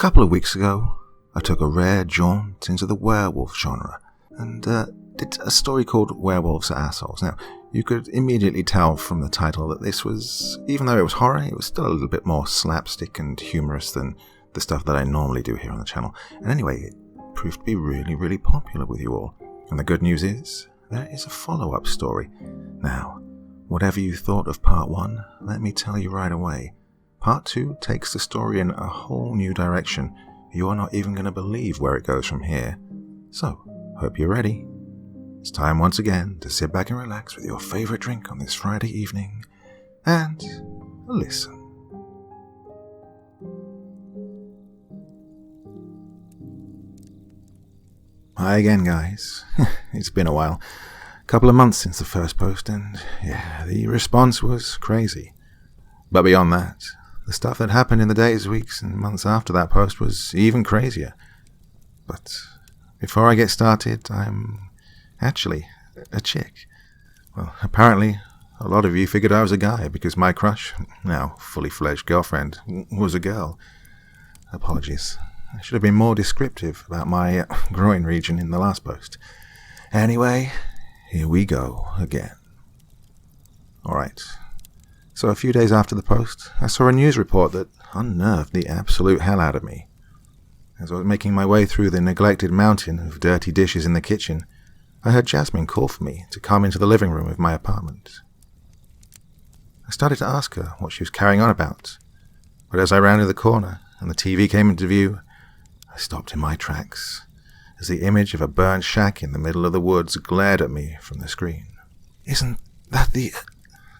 couple of weeks ago, I took a rare jaunt into the werewolf genre and did a story called Werewolves Are Assholes. Now, you could immediately tell from the title that this was, even though it was horror, it was still a little bit more slapstick and humorous than the stuff that I normally do here on the channel. And anyway, it proved to be really, really popular with you all. And the good news is, there is a follow-up story. Now, whatever you thought of part 1, let me tell you right away. Part 2 takes the story in a whole new direction. You are not even going to believe where it goes from here. So, hope you're ready. It's time once again to sit back and relax with your favorite drink on this Friday evening and listen. Hi again, guys. It's been a while. A couple of months since the first post, and yeah, the response was crazy. But beyond that, the stuff that happened in the days, weeks, and months after that post was even crazier. But before I get started, I'm actually a chick. Well, apparently, a lot of you figured I was a guy because my crush, now fully fledged girlfriend, was a girl. Apologies. I should have been more descriptive about my groin region in the last post. Anyway, here we go again. Alright. So a few days after the post, I saw a news report that unnerved the absolute hell out of me. As I was making my way through the neglected mountain of dirty dishes in the kitchen, I heard Jasmine call for me to come into the living room of my apartment. I started to ask her what she was carrying on about, but as I rounded the corner and the TV came into view, I stopped in my tracks as the image of a burned shack in the middle of the woods glared at me from the screen. "Isn't that the..."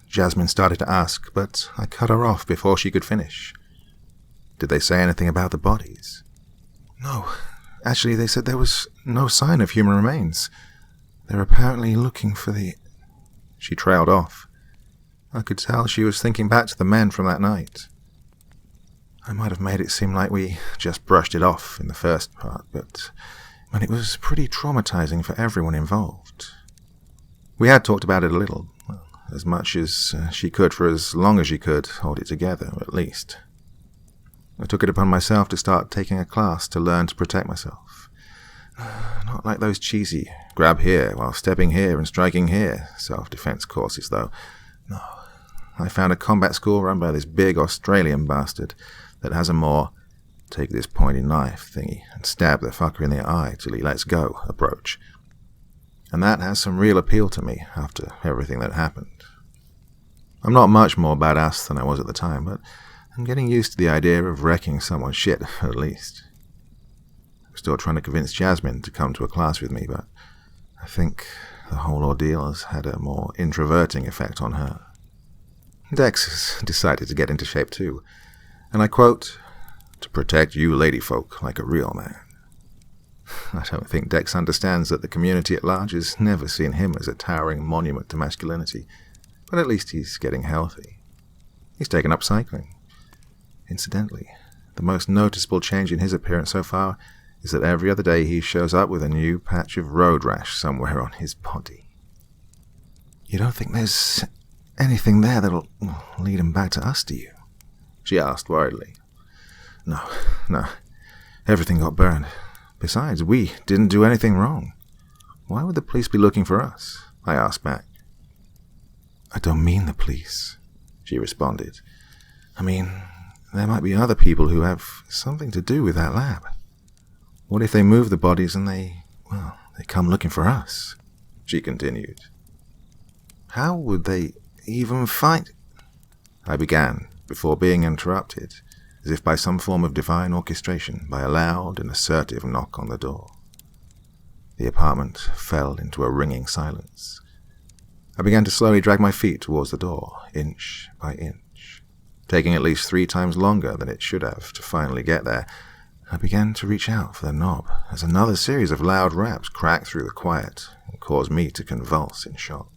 Jasmine started to ask, but I cut her off before she could finish. Did they say anything about the bodies? No. Actually, they said there was no sign of human remains. They're apparently looking for the... She trailed off. I could tell she was thinking back to the men from that night. I might have made it seem like we just brushed it off in the first part, but it was pretty traumatizing for everyone involved. We had talked about it a little, as much as she could for as long as she could hold it together, at least. I took it upon myself to start taking a class to learn to protect myself. Not like those cheesy grab here while stepping here and striking here self-defense courses, though. No, I found a combat school run by this big Australian bastard that has a more take this pointy knife thingy and stab the fucker in the eye till he lets go approach. And that has some real appeal to me after everything that happened. I'm not much more badass than I was at the time, but I'm getting used to the idea of wrecking someone's shit, at least. I'm still trying to convince Jasmine to come to a class with me, but I think the whole ordeal has had a more introverting effect on her. Dex has decided to get into shape too, and I quote, "To protect you ladyfolk like a real man." I don't think Dex understands that the community at large has never seen him as a towering monument to masculinity, but at least he's getting healthy. He's taken up cycling. Incidentally, the most noticeable change in his appearance so far is that every other day he shows up with a new patch of road rash somewhere on his body. "You don't think there's anything there that'll lead him back to us, do you?" she asked worriedly. No, everything got burned. Besides, we didn't do anything wrong. Why would the police be looking for us? I asked back. "I don't mean the police," she responded. "I mean, there might be other people who have something to do with that lab. What if they move the bodies and they come looking for us?" she continued. "How would they even find..." I began, before being interrupted, as if by some form of divine orchestration, by a loud and assertive knock on the door. The apartment fell into a ringing silence. I began to slowly drag my feet towards the door, inch by inch. Taking at least 3 times longer than it should have to finally get there, I began to reach out for the knob as another series of loud raps cracked through the quiet and caused me to convulse in shock.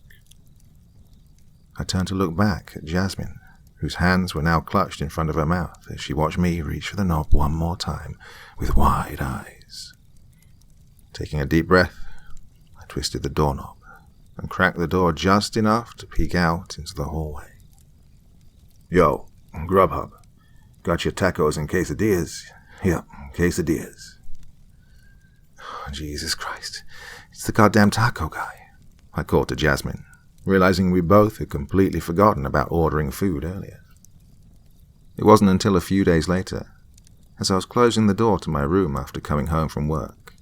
I turned to look back at Jasmine, whose hands were now clutched in front of her mouth as she watched me reach for the knob one more time with wide eyes. Taking a deep breath, I twisted the doorknob and cracked the door just enough to peek out into the hallway. "Yo, Grubhub. Got your tacos and quesadillas. Yep, quesadillas. Oh, Jesus Christ. It's the goddamn taco guy. I called to Jasmine, realizing we both had completely forgotten about ordering food earlier. It wasn't until a few days later, as I was closing the door to my room after coming home from work,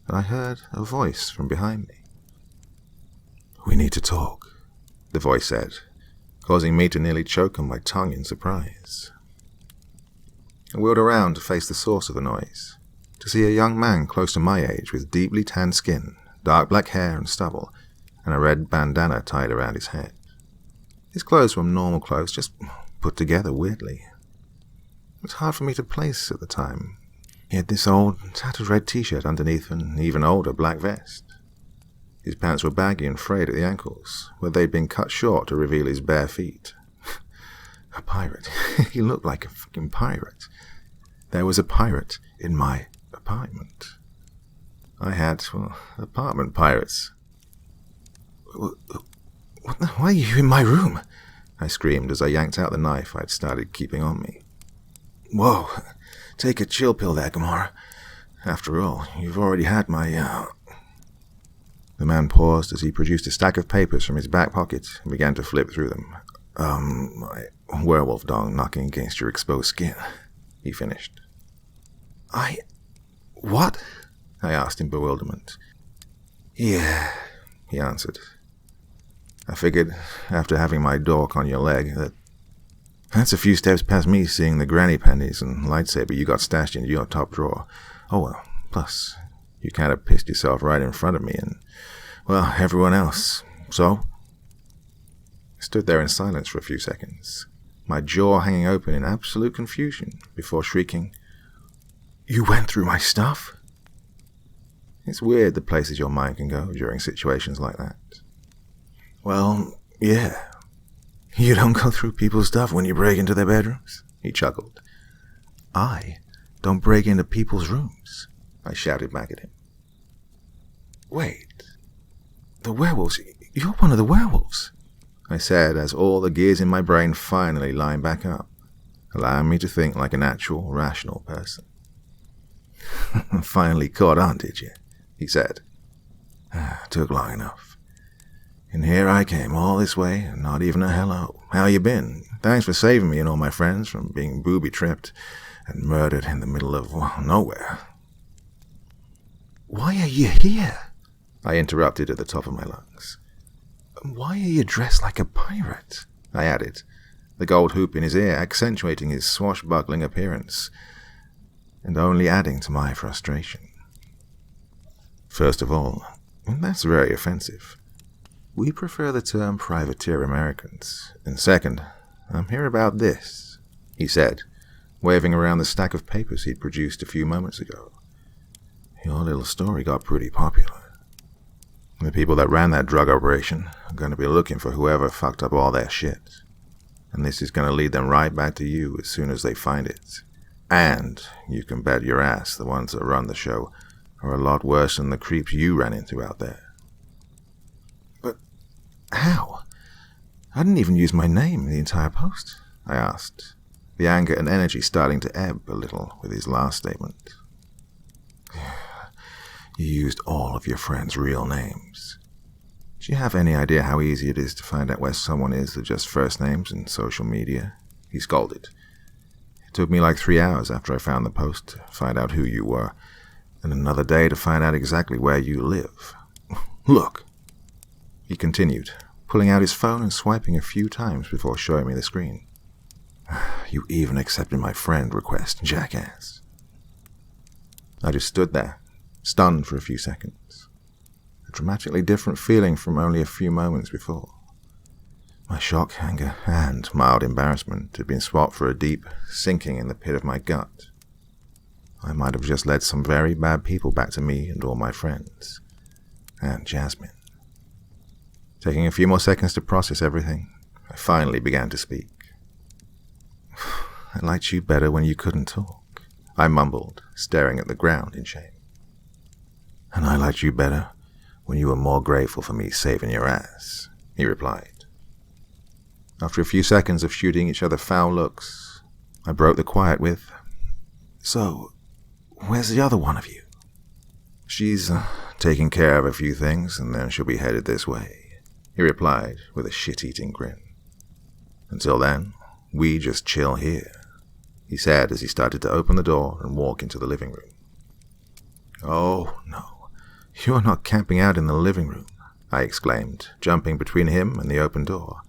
that I heard a voice from behind me. "We need to talk," the voice said, causing me to nearly choke on my tongue in surprise. I wheeled around to face the source of the noise, to see a young man close to my age with deeply tanned skin, dark black hair and stubble, and a red bandana tied around his head. His clothes were normal clothes, just put together weirdly. It was hard for me to place at the time. He had this old, tattered red t-shirt underneath an even older black vest. His pants were baggy and frayed at the ankles, where they'd been cut short to reveal his bare feet. A pirate. He looked like a fucking pirate. There was a pirate in my apartment. I had, apartment pirates. Why are you in my room? I screamed as I yanked out the knife I'd started keeping on me. Whoa, take a chill pill there, Gamora. After all, you've already had my, The man paused as he produced a stack of papers from his back pocket and began to flip through them. My werewolf dong knocking against your exposed skin, he finished. What? I asked in bewilderment. Yeah, he answered. I figured, after having my dork on your leg, that's a few steps past me seeing the granny panties and lightsaber you got stashed into your top drawer. Oh well, plus, you kind of pissed yourself right in front of me and, well, everyone else. So? I stood there in silence for a few seconds, my jaw hanging open in absolute confusion, before shrieking, "You went through my stuff?" It's weird the places your mind can go during situations like that. Well, yeah. You don't go through people's stuff when you break into their bedrooms? He chuckled. I don't break into people's rooms, I shouted back at him. Wait. The werewolves? You're one of the werewolves, I said as all the gears in my brain finally lined back up, allowing me to think like an actual, rational person. Finally caught on, did you? He said. Took long enough. And here I came all this way, and not even a hello. How you been? Thanks for saving me and all my friends from being booby-tripped and murdered in the middle of nowhere. Why are you here? I interrupted at the top of my lungs. Why are you dressed like a pirate? I added, the gold hoop in his ear accentuating his swashbuckling appearance, and only adding to my frustration. First of all, that's very offensive. We prefer the term privateer Americans. And second, I'm here about this, he said, waving around the stack of papers he'd produced a few moments ago. Your little story got pretty popular. The people that ran that drug operation are going to be looking for whoever fucked up all their shit. And this is going to lead them right back to you as soon as they find it. And you can bet your ass the ones that run the show are a lot worse than the creeps you ran into out there. How? I didn't even use my name in the entire post, I asked, the anger and energy starting to ebb a little with his last statement. You used all of your friends' real names. Do you have any idea how easy it is to find out where someone is with just first names in social media? He scolded. It took me like 3 hours after I found the post to find out who you were, and another day to find out exactly where you live. Look, he continued, pulling out his phone and swiping a few times before showing me the screen. You even accepted my friend request, jackass. I just stood there, stunned for a few seconds. A dramatically different feeling from only a few moments before. My shock, anger, and mild embarrassment had been swapped for a deep sinking in the pit of my gut. I might have just led some very bad people back to me and all my friends. And Jasmine. Taking a few more seconds to process everything, I finally began to speak. I liked you better when you couldn't talk, I mumbled, staring at the ground in shame. And I liked you better when you were more grateful for me saving your ass, he replied. After a few seconds of shooting each other foul looks, I broke the quiet with, So, where's the other one of you? She's taking care of a few things, and then she'll be headed this way, he replied with a shit-eating grin. Until then, we just chill here, he said as he started to open the door and walk into the living room. Oh, no, you're not camping out in the living room, I exclaimed, jumping between him and the open door.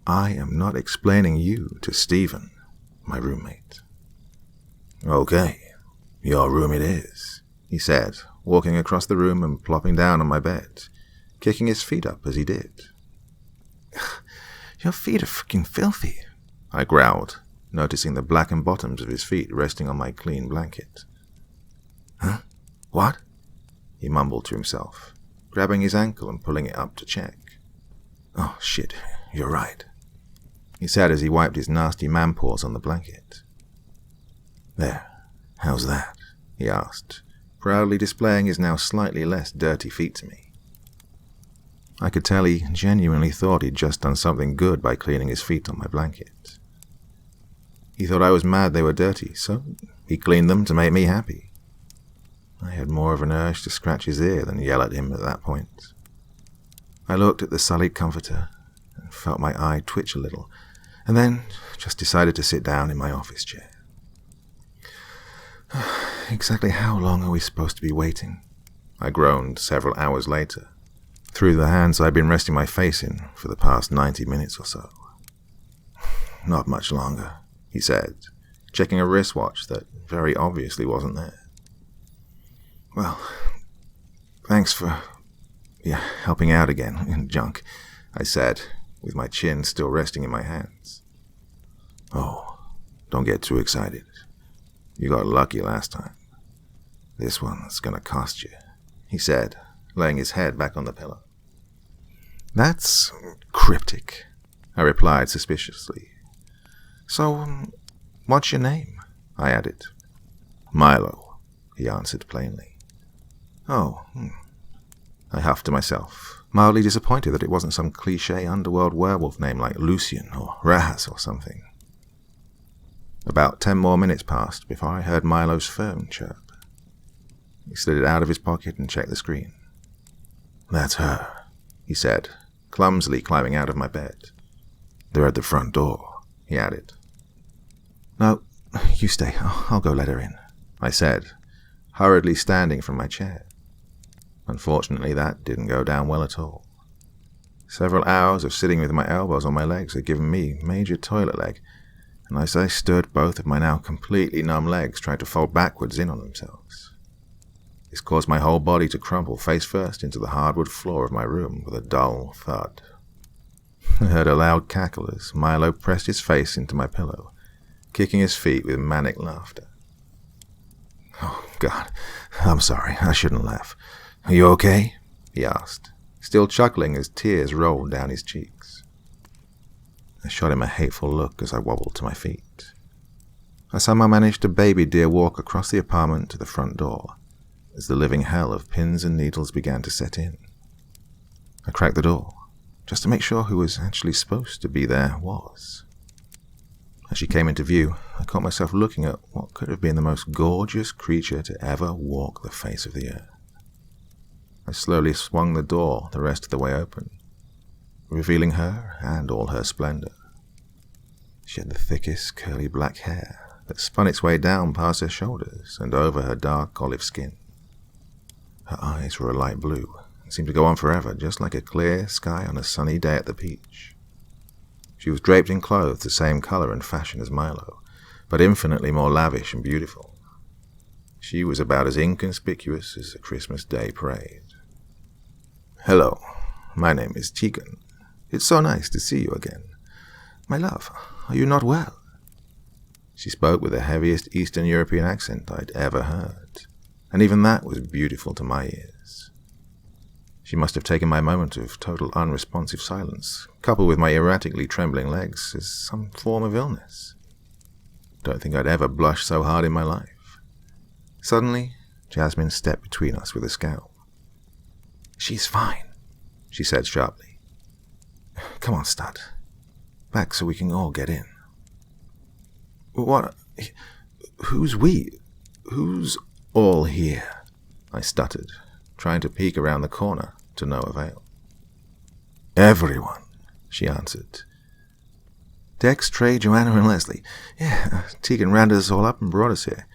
I am not explaining you to Stephen, my roommate. Okay, your room it is, he said, walking across the room and plopping down on my bed, kicking his feet up as he did. Your feet are freaking filthy, I growled, noticing the blackened bottoms of his feet resting on my clean blanket. Huh? What? He mumbled to himself, grabbing his ankle and pulling it up to check. Oh, shit, you're right, he said as he wiped his nasty man-paws on the blanket. There, how's that? He asked, proudly displaying his now slightly less dirty feet to me. I could tell he genuinely thought he'd just done something good by cleaning his feet on my blanket. He thought I was mad they were dirty, so he cleaned them to make me happy. I had more of an urge to scratch his ear than yell at him at that point. I looked at the sullied comforter and felt my eye twitch a little, and then just decided to sit down in my office chair. Exactly how long are we supposed to be waiting? I groaned several hours later, through the hands I'd been resting my face in for the past 90 minutes or so. Not much longer, he said, checking a wristwatch that very obviously wasn't there. Well, thanks for helping out again in junk, I said, with my chin still resting in my hands. Oh, don't get too excited. You got lucky last time. This one's gonna cost you, he said, laying his head back on the pillow. That's cryptic, I replied suspiciously. So, what's your name? I added. Milo, he answered plainly. Oh, I huffed to myself, mildly disappointed that it wasn't some cliché underworld werewolf name like Lucian or Raz or something. About 10 more minutes passed before I heard Milo's phone chirp. He slid it out of his pocket and checked the screen. That's her, he said, clumsily climbing out of my bed. They're at the front door, he added. No, you stay. I'll go let her in, I said, hurriedly standing from my chair. Unfortunately, that didn't go down well at all. Several hours of sitting with my elbows on my legs had given me major toilet leg, and as I stood, both of my now completely numb legs tried to fold backwards in on themselves. This caused my whole body to crumple face first into the hardwood floor of my room with a dull thud. I heard a loud cackle as Milo pressed his face into my pillow, kicking his feet with manic laughter. Oh, God, I'm sorry, I shouldn't laugh. Are you okay? He asked, still chuckling as tears rolled down his cheeks. I shot him a hateful look as I wobbled to my feet. I somehow managed to baby deer walk across the apartment to the front door, as the living hell of pins and needles began to set in. I cracked the door, just to make sure who was actually supposed to be there was. As she came into view, I caught myself looking at what could have been the most gorgeous creature to ever walk the face of the earth. I slowly swung the door the rest of the way open, revealing her and all her splendor. She had the thickest, curly black hair that spun its way down past her shoulders and over her dark olive skin. Her eyes were a light blue and seemed to go on forever, just like a clear sky on a sunny day at the beach. She was draped in clothes the same color and fashion as Milo, but infinitely more lavish and beautiful. She was about as inconspicuous as a Christmas Day parade. Hello, my name is Tegan. It's so nice to see you again. My love, are you not well? She spoke with the heaviest Eastern European accent I'd ever heard, and even that was beautiful to my ears. She must have taken my moment of total unresponsive silence, coupled with my erratically trembling legs, as some form of illness. Don't think I'd ever blushed so hard in my life. Suddenly, Jasmine stepped between us with a scowl. She's fine, she said sharply. Come on, stud. Back so we can all get in. What Who's we? Who's all here? I stuttered, trying to peek around the corner to no avail. Everyone, she answered. Dex, Trey, Joanna, and Leslie. Yeah, Tegan rounded us all up and brought us here.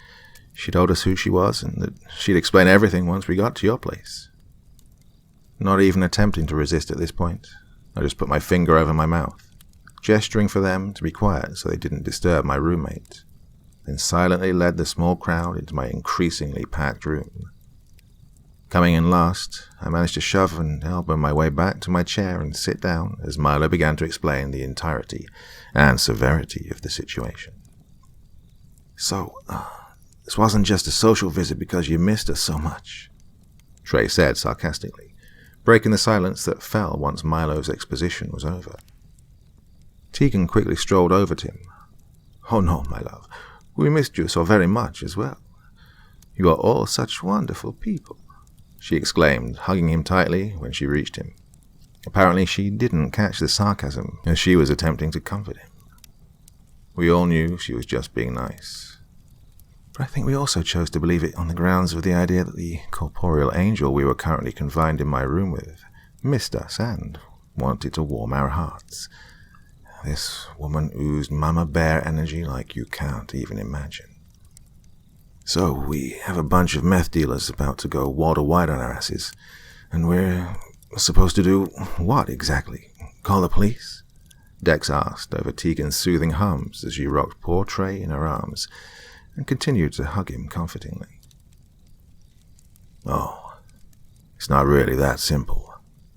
She told us who she was and that she'd explain everything once we got to your place. Not even attempting to resist at this point, I just put my finger over my mouth, gesturing for them to be quiet so they didn't disturb my roommate, then silently led the small crowd into my increasingly packed room. Coming in last, I managed to shove and elbow my way back to my chair and sit down as Milo began to explain the entirety and severity of the situation. So, this wasn't just a social visit because you missed us so much, Trey said sarcastically, breaking the silence that fell once Milo's exposition was over. Tegan quickly strolled over to him. Oh no, my love, we missed you so very much as well. You are all such wonderful people, she exclaimed, hugging him tightly when she reached him. Apparently she didn't catch the sarcasm as she was attempting to comfort him. We all knew she was just being nice. But I think we also chose to believe it on the grounds of the idea that the corporeal angel we were currently confined in my room with missed us and wanted to warm our hearts. This woman oozed mama bear energy like you can't even imagine. So we have a bunch of meth dealers about to go water wide on our asses, and we're supposed to do what exactly? Call the police? Dex asked over Tegan's soothing hums as she rocked poor Trey in her arms and continued to hug him comfortingly. Oh, it's not really that simple,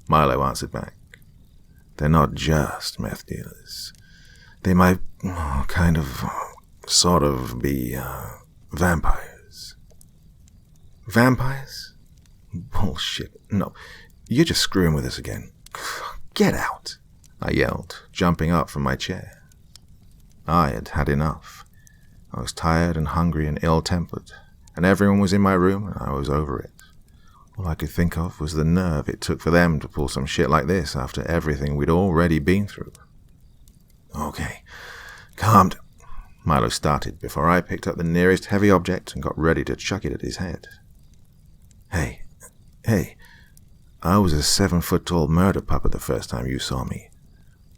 Milo answered back. They're not just meth dealers. They might sort of be vampires. Vampires? Bullshit. No, you're just screwing with us again. Get out, I yelled, jumping up from my chair. I had had enough. I was tired and hungry and ill-tempered, and everyone was in my room and I was over it. All I could think of was the nerve it took for them to pull some shit like this after everything we'd already been through. Okay, calm down, Milo started before I picked up the nearest heavy object and got ready to chuck it at his head. Hey, I was a 7-foot-tall murder puppet the first time you saw me.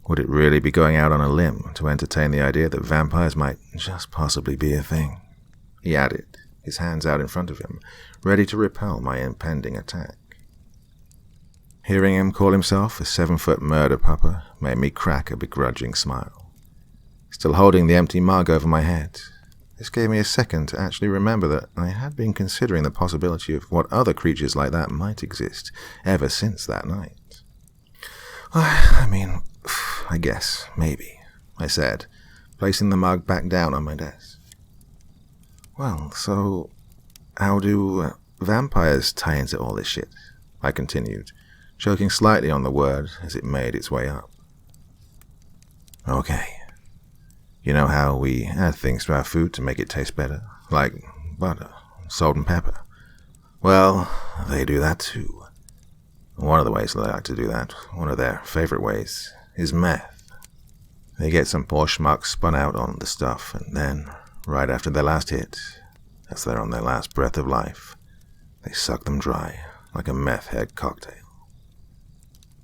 Would it really be going out on a limb to entertain the idea that vampires might just possibly be a thing? He added, his hands out in front of him, ready to repel my impending attack. Hearing him call himself a 7-foot murder pupper made me crack a begrudging smile. Still holding the empty mug over my head, this gave me a second to actually remember that I had been considering the possibility of what other creatures like that might exist ever since that night. I guess, maybe, I said, placing the mug back down on my desk. Well, so how do vampires tie into all this shit? I continued, choking slightly on the word as it made its way up. Okay. You know how we add things to our food to make it taste better? Like butter, salt and pepper. Well, they do that too. One of the ways they like to do that, one of their favorite ways, is meth. They get some poor schmuck spun out on the stuff, and then, right after their last hit, as they're on their last breath of life, they suck them dry, like a meth-head cocktail.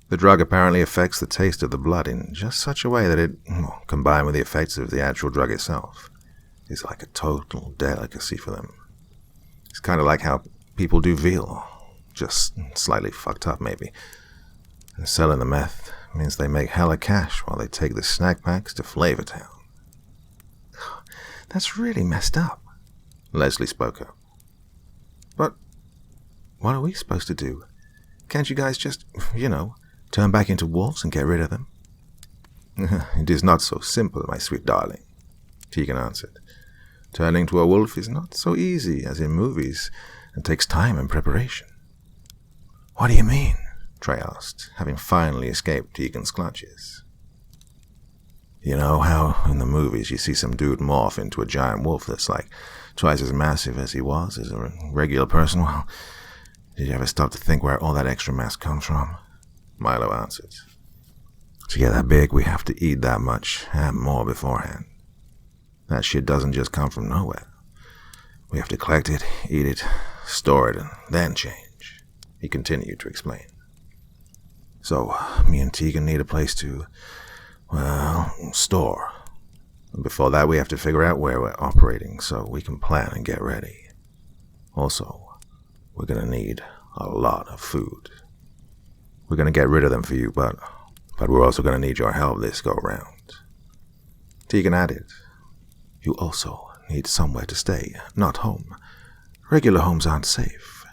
The drug apparently affects the taste of the blood in just such a way that it, combined with the effects of the actual drug itself, is like a total delicacy for them. It's kind of like how people do veal, just slightly fucked up maybe. And selling the meth means they make hella cash while they take the snack packs to Flavor Town. That's really messed up, Leslie spoke up. But what are we supposed to do? Can't you guys just, turn back into wolves and get rid of them? It is not so simple, my sweet darling, Tegan answered. Turning to a wolf is not so easy as in movies and takes time and preparation. What do you mean? Trey asked, having finally escaped Tegan's clutches. You know how in the movies you see some dude morph into a giant wolf that's like twice as massive as he was as a regular person? Well, did you ever stop to think where all that extra mass comes from? Milo answered. To get that big, we have to eat that much and more beforehand. That shit doesn't just come from nowhere. We have to collect it, eat it, store it, and then change, he continued to explain. So, me and Tegan need a place to, store. And before that, we have to figure out where we're operating so we can plan and get ready. Also, we're going to need a lot of food. We're going to get rid of them for you, but we're also going to need your help this go-round. Tegan added, You also need somewhere to stay, not home. Regular homes aren't safe.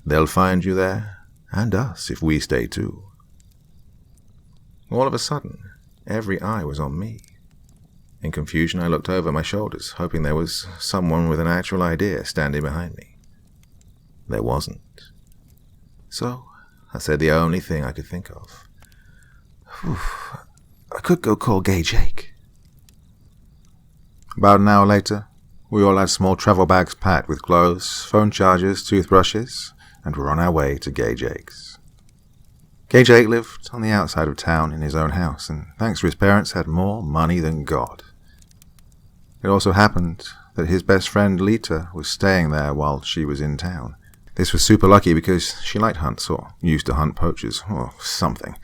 They'll find you there, and us, if we stay too. All of a sudden, every eye was on me. In confusion, I looked over my shoulders, hoping there was someone with an actual idea standing behind me. There wasn't. So, I said the only thing I could think of. I could go call Gay Jake. About an hour later, we all had small travel bags packed with clothes, phone chargers, toothbrushes, and were on our way to Gay Jake's. Gay Jake lived on the outside of town in his own house, and thanks to his parents, had more money than God. It also happened that his best friend Lita was staying there while she was in town. This was super lucky because she liked hunts, or used to hunt poachers, or something.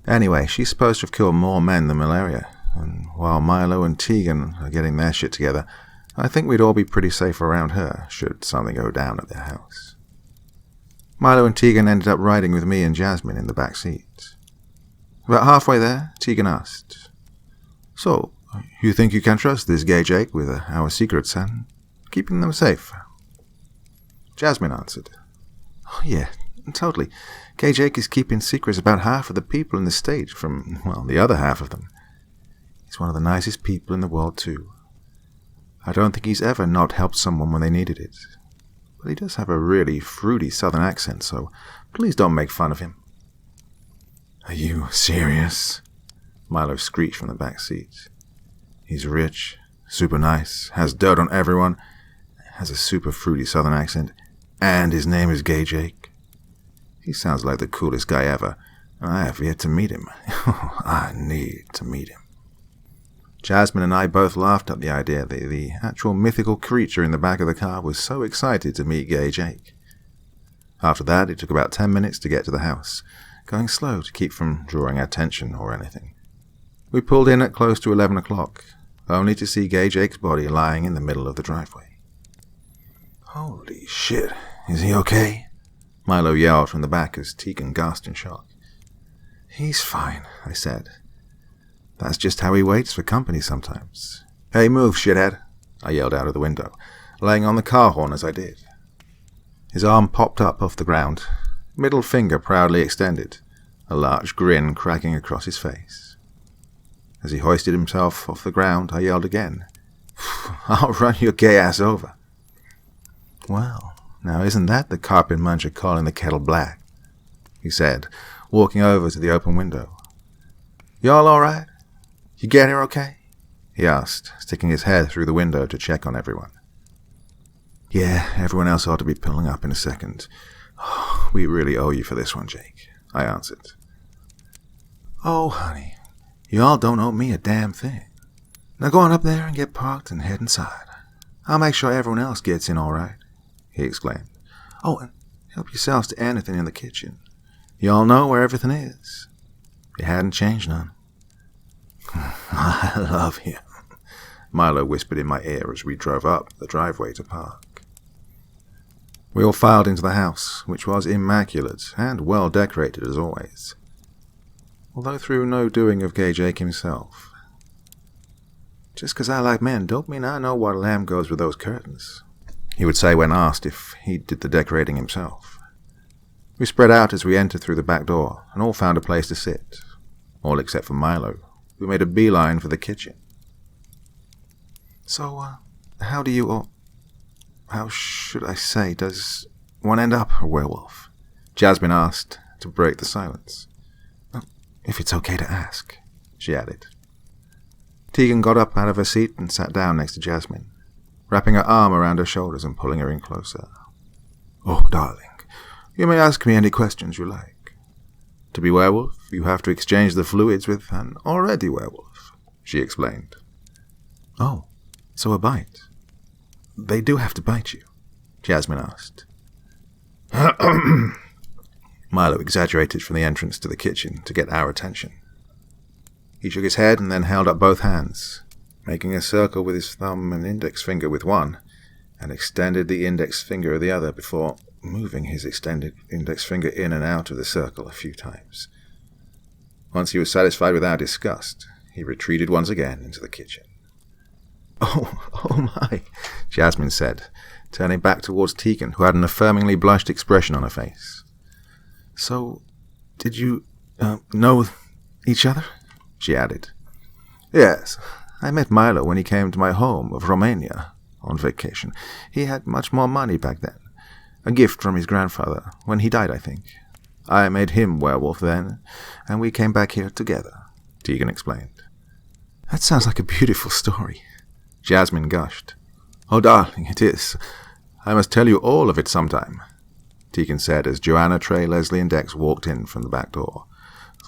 Anyway, she's supposed to have killed more men than malaria, and while Milo and Tegan are getting their shit together, I think we'd all be pretty safe around her should something go down at their house. Milo and Tegan ended up riding with me and Jasmine in the back seat. About halfway there, Tegan asked, So, you think you can trust this Gay Jake with our secrets and keeping them safe? Jasmine answered, Oh yeah, totally. Gay Jake is keeping secrets about half of the people in the state from, the other half of them. He's one of the nicest people in the world too. I don't think he's ever not helped someone when they needed it. But he does have a really fruity southern accent, so please don't make fun of him. Are you serious? Milo screeched from the back seat. He's rich, super nice, has dirt on everyone, has a super fruity southern accent, and his name is Gay Jake. He sounds like the coolest guy ever, and I have yet to meet him. I need to meet him. Jasmine and I both laughed at the idea that the actual mythical creature in the back of the car was so excited to meet Gay Jake. After that, it took about 10 minutes to get to the house, going slow to keep from drawing attention or anything. We pulled in at close to 11 o'clock, only to see Gay Jake's body lying in the middle of the driveway. Holy shit, is he okay? Milo yelled from the back as Tegan gasped in shock. He's fine, I said. That's just how he waits for company sometimes. Hey, move, shithead, I yelled out of the window, laying on the car horn as I did. His arm popped up off the ground, middle finger proudly extended, a large grin cracking across his face. As he hoisted himself off the ground, I yelled again, I'll run your gay ass over. Well, now isn't that the carpet muncher calling the kettle black? He said, walking over to the open window. Y'all all right? You get here okay? He asked, sticking his head through the window to check on everyone. Yeah, everyone else ought to be pulling up in a second. Oh, we really owe you for this one, Jake, I answered. Oh, honey, y'all don't owe me a damn thing. Now go on up there and get parked and head inside. I'll make sure everyone else gets in all right, he exclaimed. Oh, and help yourselves to anything in the kitchen. Y'all know where everything is. It hadn't changed none. I love him, Milo whispered in my ear as we drove up the driveway to park. We all filed into the house, which was immaculate and well decorated as always, although through no doing of Gay Jake himself. Just 'cause I like men don't mean I know what lamb goes with those curtains, he would say when asked if he did the decorating himself. We spread out as we entered through the back door and all found a place to sit, all except for Milo, who made a beeline for the kitchen. So, how do you, or how should I say, does one end up a werewolf? Jasmine asked to break the silence. If it's okay to ask, she added. Tegan got up out of her seat and sat down next to Jasmine, wrapping her arm around her shoulders and pulling her in closer. Oh, darling, you may ask me any questions you like. To be werewolf, you have to exchange the fluids with an already werewolf, she explained. Oh, so a bite. they do have to bite you?" Jasmine asked. Milo exaggerated from the entrance to the kitchen to get our attention. He shook his head and then held up both hands, making a circle with his thumb and index finger with one, and extended the index finger of the other before moving his extended index finger in and out of the circle a few times. Once he was satisfied with our disgust, he retreated once again into the kitchen. Oh my," Jasmine said, turning back towards Tegan, who had an affirmingly blushed expression on her face. "So, did you, know each other?" she added. "Yes, I met Milo when he came to my home of Romania on vacation. He had much more money back then. A gift from his grandfather, when he died, I think. I made him werewolf then, and we came back here together," Tegan explained. "That sounds like a beautiful story," Jasmine gushed. "Oh, darling, it is. I must tell you all of it sometime," Tegan said as Joanna, Trey, Leslie, and Dex walked in from the back door,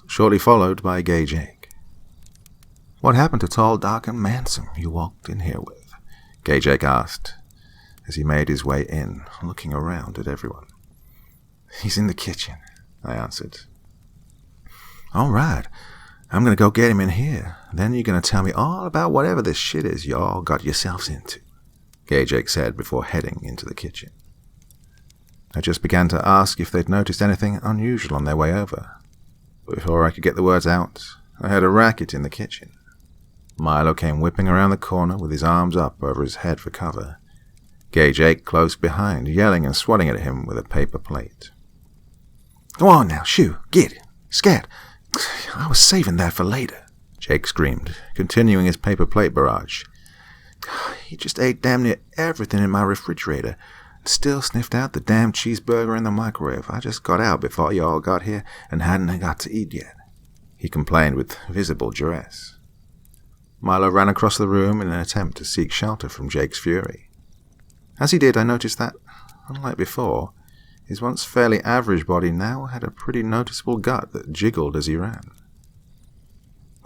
shortly followed by Gay Jake. "What happened to tall, dark, and handsome you walked in here with?" Gay Jake asked, as he made his way in, looking around at everyone. "He's in the kitchen," I answered. "All right, I'm going to go get him in here. Then you're going to tell me all about whatever this shit is y'all got yourselves into," Gay Jake said before heading into the kitchen. I just began to ask if they'd noticed anything unusual on their way over. But before I could get the words out, I heard a racket in the kitchen. Milo came whipping around the corner with his arms up over his head for cover. Gay Jake close behind, yelling and swatting at him with a paper plate. "Go on now, shoo, get it, scat. I was saving that for later," Jake screamed, continuing his paper plate barrage. "He just ate damn near everything in my refrigerator. Still sniffed out the damn cheeseburger in the microwave I just got out before y'all got here and hadn't got to eat yet," he complained with visible duress. Milo ran across the room in an attempt to seek shelter from Jake's fury. As he did, I noticed that, unlike before, his once fairly average body now had a pretty noticeable gut that jiggled as he ran.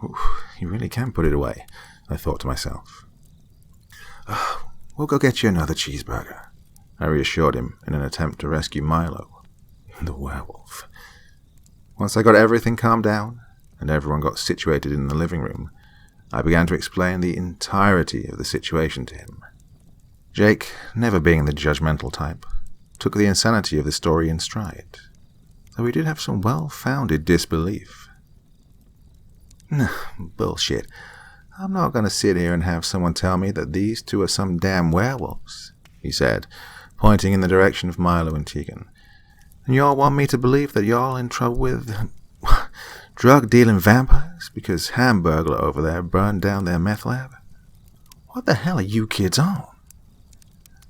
"Ooh, he really can put it away," I thought to myself. "We'll go get you another cheeseburger," I reassured him in an attempt to rescue Milo, the werewolf. Once I got everything calmed down, and everyone got situated in the living room, I began to explain the entirety of the situation to him. Jake, never being the judgmental type, took the insanity of the story in stride, though he did have some well-founded disbelief. "Bullshit. I'm not going to sit here and have someone tell me that these two are some damn werewolves," he said, pointing in the direction of Milo and Tegan. "And y'all want me to believe that y'all in trouble with drug-dealing vampires because Hamburglar over there burned down their meth lab? What the hell are you kids on?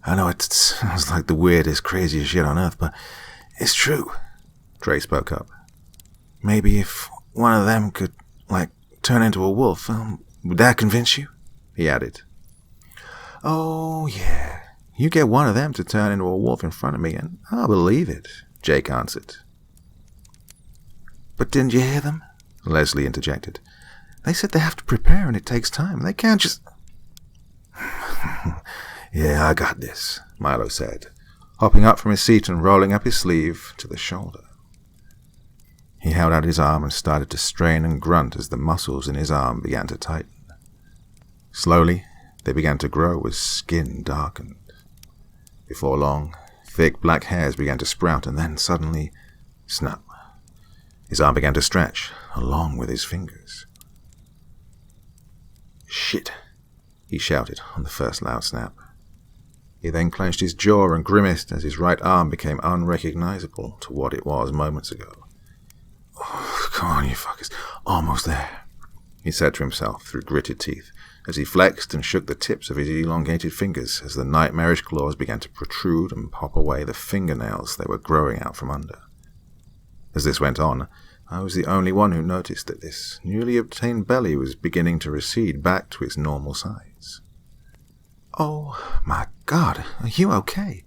I know it sounds like the weirdest, craziest shit on earth, but it's true," Trey spoke up. "Maybe if one of them could, turn into a wolf, would that convince you?" he added. "Oh, yeah. You get one of them to turn into a wolf in front of me, and I'll believe it," Jake answered. "But didn't you hear them?" Leslie interjected. "They said they have to prepare and it takes time. They can't just—" "Yeah, I got this," Milo said, hopping up from his seat and rolling up his sleeve to the shoulder. He held out his arm and started to strain and grunt as the muscles in his arm began to tighten. Slowly, they began to grow as skin darkened. Before long, thick black hairs began to sprout and then suddenly, snap. His arm began to stretch, along with his fingers. "Shit," he shouted on the first loud snap. He then clenched his jaw and grimaced as his right arm became unrecognizable to what it was moments ago. "Oh, come on, you fuckers. Almost there," he said to himself through gritted teeth, as he flexed and shook the tips of his elongated fingers as the nightmarish claws began to protrude and pop away the fingernails they were growing out from under. As this went on, I was the only one who noticed that this newly obtained belly was beginning to recede back to its normal size. "Oh, my God, are you okay?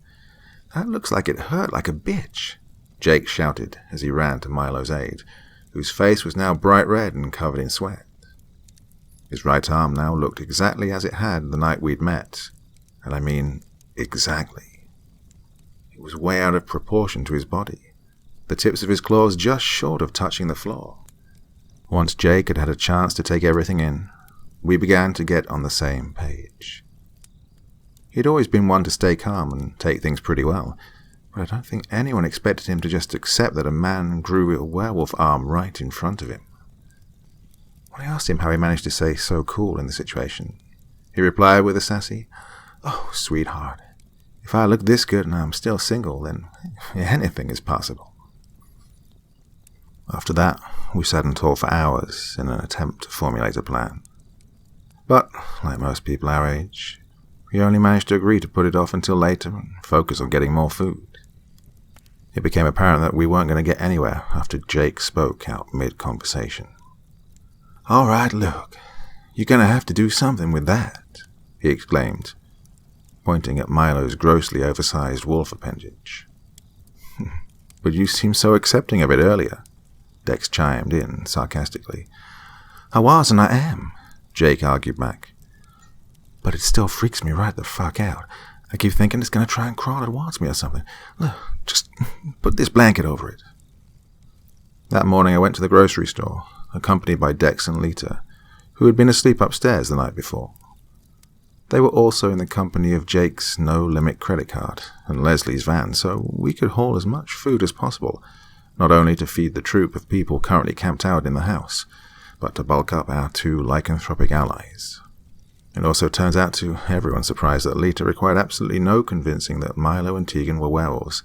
That looks like it hurt like a bitch," Jake shouted as he ran to Milo's aid, whose face was now bright red and covered in sweat. His right arm now looked exactly as it had the night we'd met, and I mean exactly. It was way out of proportion to his body, the tips of his claws just short of touching the floor. Once Jake had had a chance to take everything in, we began to get on the same page. He'd always been one to stay calm and take things pretty well, but I don't think anyone expected him to just accept that a man grew a werewolf arm right in front of him. When I asked him how he managed to stay so cool in the situation, he replied with a sassy, "Oh, sweetheart, if I look this good and I'm still single, then anything is possible." After that, we sat and talked for hours in an attempt to formulate a plan. But, like most people our age, we only managed to agree to put it off until later and focus on getting more food. It became apparent that we weren't going to get anywhere after Jake spoke out mid-conversation. "All right, look, you're going to have to do something with that," he exclaimed, pointing at Milo's grossly oversized wolf appendage. "But you seemed so accepting of it earlier," Dex chimed in sarcastically. "I was and I am," Jake argued back. "But it still freaks me right the fuck out. I keep thinking it's going to try and crawl towards me or something. Look, just put this blanket over it." That morning I went to the grocery store, accompanied by Dex and Lita, who had been asleep upstairs the night before. They were also in the company of Jake's no-limit credit card and Leslie's van, so we could haul as much food as possible, not only to feed the troop of people currently camped out in the house, but to bulk up our two lycanthropic allies. It also turns out to everyone's surprise that Lita required absolutely no convincing that Milo and Tegan were werewolves,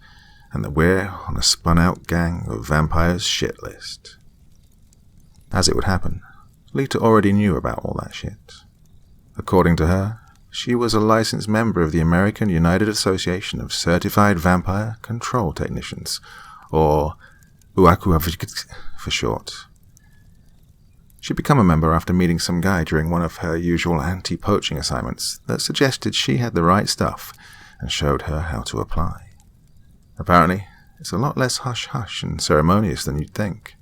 and that we're on a spun-out gang of vampires shit list. As it would happen, Lita already knew about all that shit. According to her, she was a licensed member of the American United Association of Certified Vampire Control Technicians, or UACU for short. She'd become a member after meeting some guy during one of her usual anti-poaching assignments that suggested she had the right stuff and showed her how to apply. Apparently, it's a lot less hush-hush and ceremonious than you'd think.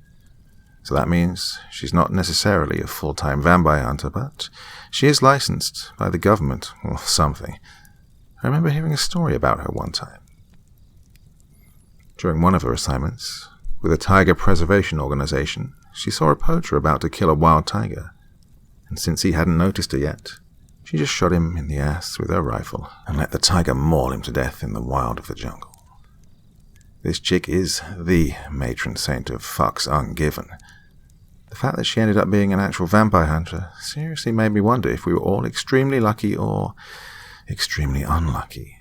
So that means she's not necessarily a full-time vampire hunter, but she is licensed by the government or something. I remember hearing a story about her one time. During one of her assignments, with a tiger preservation organization, she saw a poacher about to kill a wild tiger, and since he hadn't noticed her yet, she just shot him in the ass with her rifle and let the tiger maul him to death in the wild of the jungle. This chick is the matron saint of fucks ungiven. The fact that she ended up being an actual vampire hunter seriously made me wonder if we were all extremely lucky or extremely unlucky.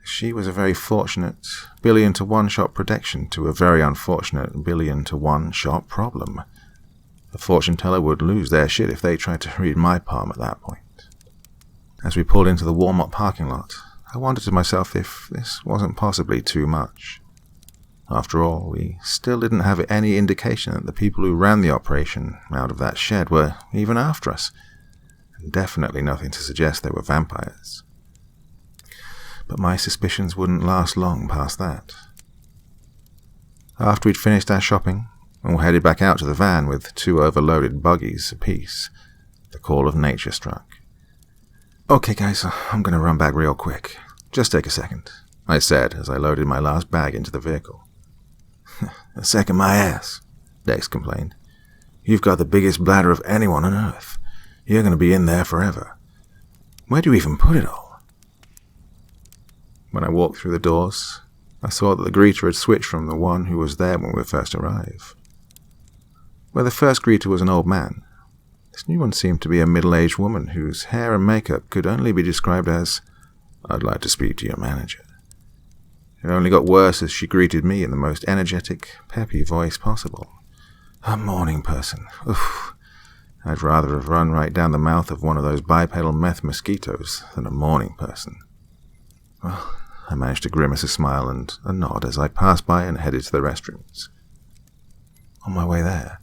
She was a very fortunate billion-to-one shot protection to a very unfortunate billion-to-one shot problem. The fortune teller would lose their shit if they tried to read my palm at that point. As we pulled into the Walmart parking lot, I wondered to myself if this wasn't possibly too much. After all, we still didn't have any indication that the people who ran the operation out of that shed were even after us, and definitely nothing to suggest they were vampires. But my suspicions wouldn't last long past that. After we'd finished our shopping, and were headed back out to the van with 2 overloaded buggies apiece, the call of nature struck. "Okay guys, I'm going to run back real quick. Just take a second," I said as I loaded my last bag into the vehicle. "A second my ass," Dex complained. "You've got the biggest bladder of anyone on Earth. You're going to be in there forever. Where do you even put it all?" When I walked through the doors, I saw that the greeter had switched from the one who was there when we first arrived. Where the first greeter was an old man, this new one seemed to be a middle-aged woman whose hair and makeup could only be described as, "I'd like to speak to your manager." It only got worse as she greeted me in the most energetic, peppy voice possible. A morning person. Oof. I'd rather have run right down the mouth of one of those bipedal meth mosquitoes than a morning person. Well, I managed to grimace a smile and a nod as I passed by and headed to the restrooms. On my way there,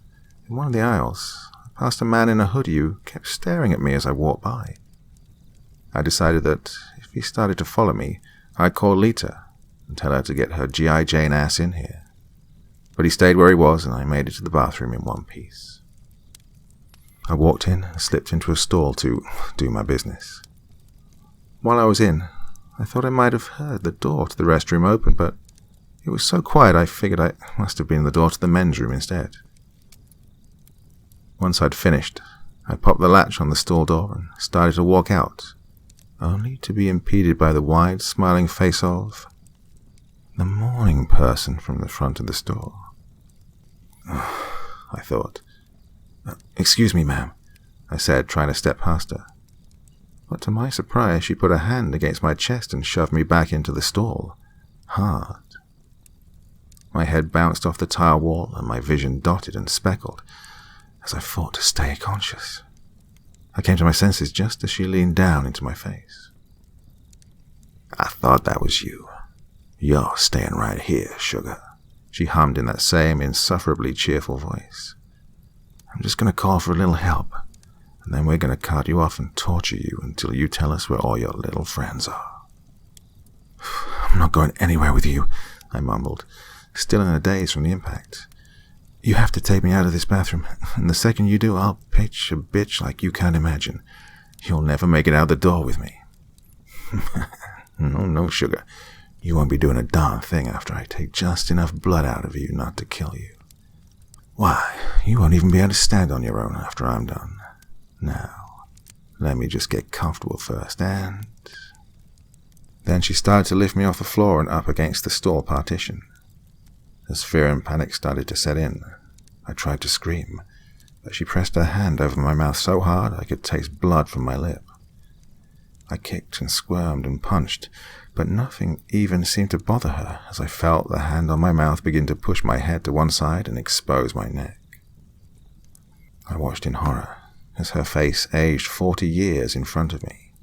in one of the aisles, I passed a man in a hoodie who kept staring at me as I walked by. I decided that if he started to follow me, I'd call Lita and tell her to get her G.I. Jane ass in here. But he stayed where he was, and I made it to the bathroom in one piece. I walked in and slipped into a stall to do my business. While I was in, I thought I might have heard the door to the restroom open, but it was so quiet I figured I must have been the door to the men's room instead. Once I'd finished, I popped the latch on the stall door and started to walk out, only to be impeded by the wide, smiling face of the morning person from the front of the store. I thought. "Excuse me, ma'am," I said, trying to step past her. But to my surprise, she put a hand against my chest and shoved me back into the stall, hard. My head bounced off the tile wall and my vision dotted and speckled as I fought to stay conscious. I came to my senses just as she leaned down into my face. "I thought that was you. You're staying right here, sugar," she hummed in that same insufferably cheerful voice. "I'm just going to call for a little help, and then we're going to cart you off and torture you until you tell us where all your little friends are." "I'm not going anywhere with you," I mumbled, still in a daze from the impact. "You have to take me out of this bathroom, and the second you do, I'll pitch a bitch like you can't imagine. You'll never make it out the door with me." No, sugar. You won't be doing a darn thing after I take just enough blood out of you not to kill you. Why, you won't even be able to stand on your own after I'm done. Now, let me just get comfortable first, and... Then she started to lift me off the floor and up against the stall partition. As fear and panic started to set in, I tried to scream, but she pressed her hand over my mouth so hard I could taste blood from my lip. I kicked and squirmed and punched, but nothing even seemed to bother her as I felt the hand on my mouth begin to push my head to one side and expose my neck. I watched in horror as her face aged 40 years in front of me,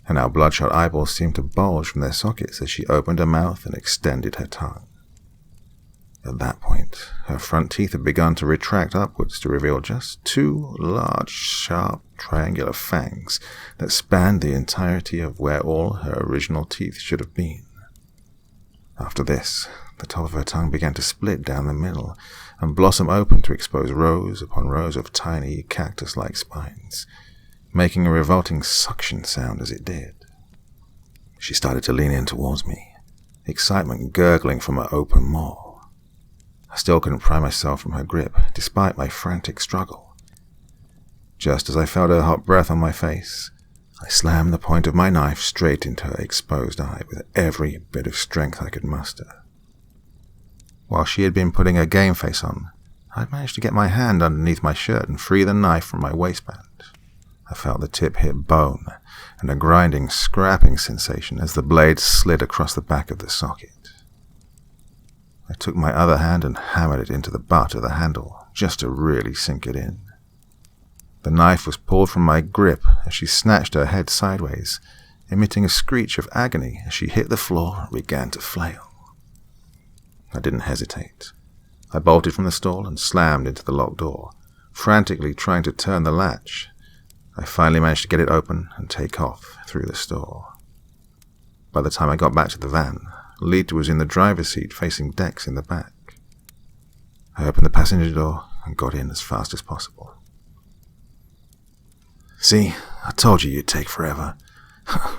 and our bloodshot eyeballs seemed to bulge from their sockets as she opened her mouth and extended her tongue. At that point, her front teeth had begun to retract upwards to reveal just 2 large, sharp, triangular fangs that spanned the entirety of where all her original teeth should have been. After this, the top of her tongue began to split down the middle and blossom open to expose rows upon rows of tiny, cactus-like spines, making a revolting suction sound as it did. She started to lean in towards me, excitement gurgling from her open maw. I still couldn't pry myself from her grip, despite my frantic struggle. Just as I felt her hot breath on my face, I slammed the point of my knife straight into her exposed eye with every bit of strength I could muster. While she had been putting her game face on, I'd managed to get my hand underneath my shirt and free the knife from my waistband. I felt the tip hit bone, and a grinding, scrapping sensation as the blade slid across the back of the socket. I took my other hand and hammered it into the butt of the handle, just to really sink it in. The knife was pulled from my grip as she snatched her head sideways, emitting a screech of agony as she hit the floor and began to flail. I didn't hesitate. I bolted from the stall and slammed into the locked door, frantically trying to turn the latch. I finally managed to get it open and take off through the store. By the time I got back to the van, Lita was in the driver's seat facing Dex in the back. I opened the passenger door and got in as fast as possible. "See, I told you you'd take forever.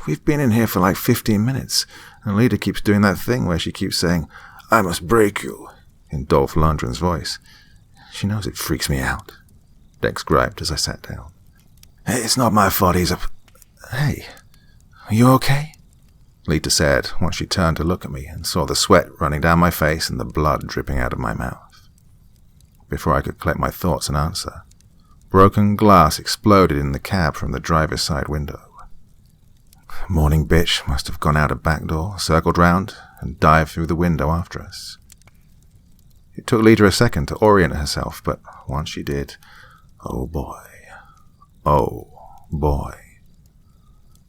We've been in here for like 15 minutes, and Lita keeps doing that thing where she keeps saying, 'I must break you,' in Dolph Lundgren's voice. She knows it freaks me out," Dex griped as I sat down. "Hey, it's not my fault he's Hey, are you okay?" Lita said once she turned to look at me and saw the sweat running down my face and the blood dripping out of my mouth. Before I could collect my thoughts and answer, broken glass exploded in the cab from the driver's side window. Morning bitch must have gone out a back door, circled round, and dived through the window after us. It took Lita a second to orient herself, but once she did, oh boy.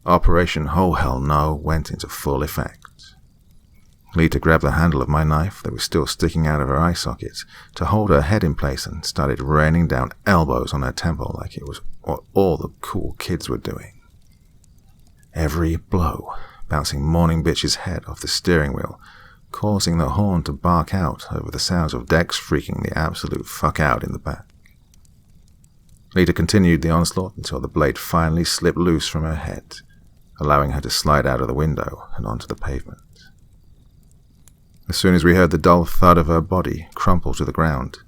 Operation Ho Hell No went into full effect. Lita grabbed the handle of my knife that was still sticking out of her eye socket to hold her head in place and started raining down elbows on her temple like it was what all the cool kids were doing. Every blow bouncing Morning Bitch's head off the steering wheel, causing the horn to bark out over the sounds of Dex freaking the absolute fuck out in the back. Lita continued the onslaught until the blade finally slipped loose from her head, allowing her to slide out of the window and onto the pavement. As soon as we heard the dull thud of her body crumple to the ground,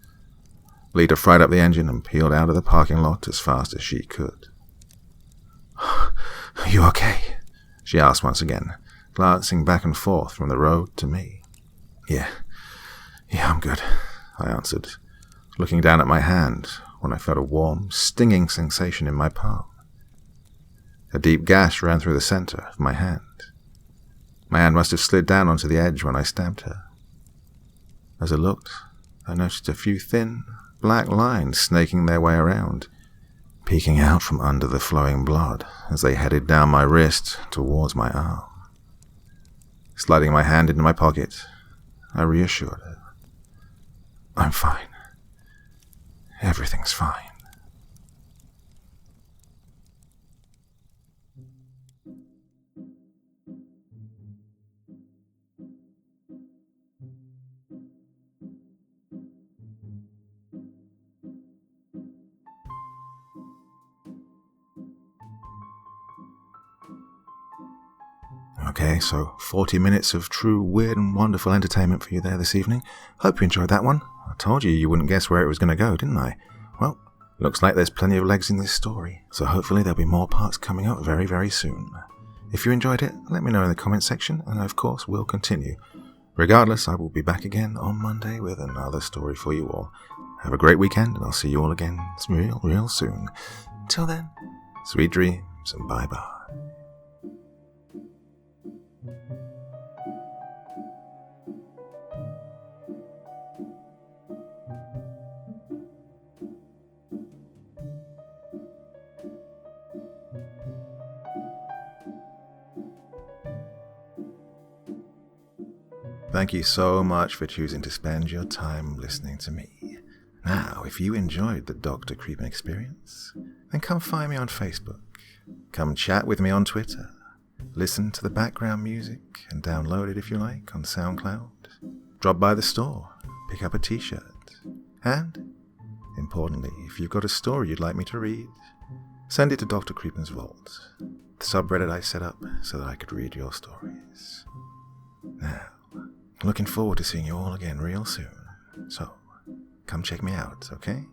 Lita fried up the engine and peeled out of the parking lot as fast as she could. "Are you okay?" she asked once again, glancing back and forth from the road to me. Yeah, I'm good," I answered, looking down at my hand when I felt a warm, stinging sensation in my palm. A deep gash ran through the center of my hand. My hand must have slid down onto the edge when I stabbed her. As I looked, I noticed a few thin, black lines snaking their way around, peeking out from under the flowing blood as they headed down my wrist towards my arm. Sliding my hand into my pocket, I reassured her. "I'm fine. Everything's fine." Okay, so 40 minutes of true weird and wonderful entertainment for you there this evening. Hope you enjoyed that one. I told you wouldn't guess where it was going to go, didn't I? Well, looks like there's plenty of legs in this story, so hopefully there'll be more parts coming up very, very soon. If you enjoyed it, let me know in the comment section, and of course we'll continue. Regardless, I will be back again on Monday with another story for you all. Have a great weekend, and I'll see you all again real soon. Till then, sweet dreams and bye-bye. Thank you so much for choosing to spend your time listening to me. Now, if you enjoyed the Dr. Creepen experience, then come find me on Facebook. Come chat with me on Twitter. Listen to the background music and download it if you like on SoundCloud. Drop by the store, pick up a t-shirt. And, importantly, if you've got a story you'd like me to read, send it to Dr. Creepen's Vault, the subreddit I set up so that I could read your stories. Now, looking forward to seeing you all again real soon. So, come check me out, okay?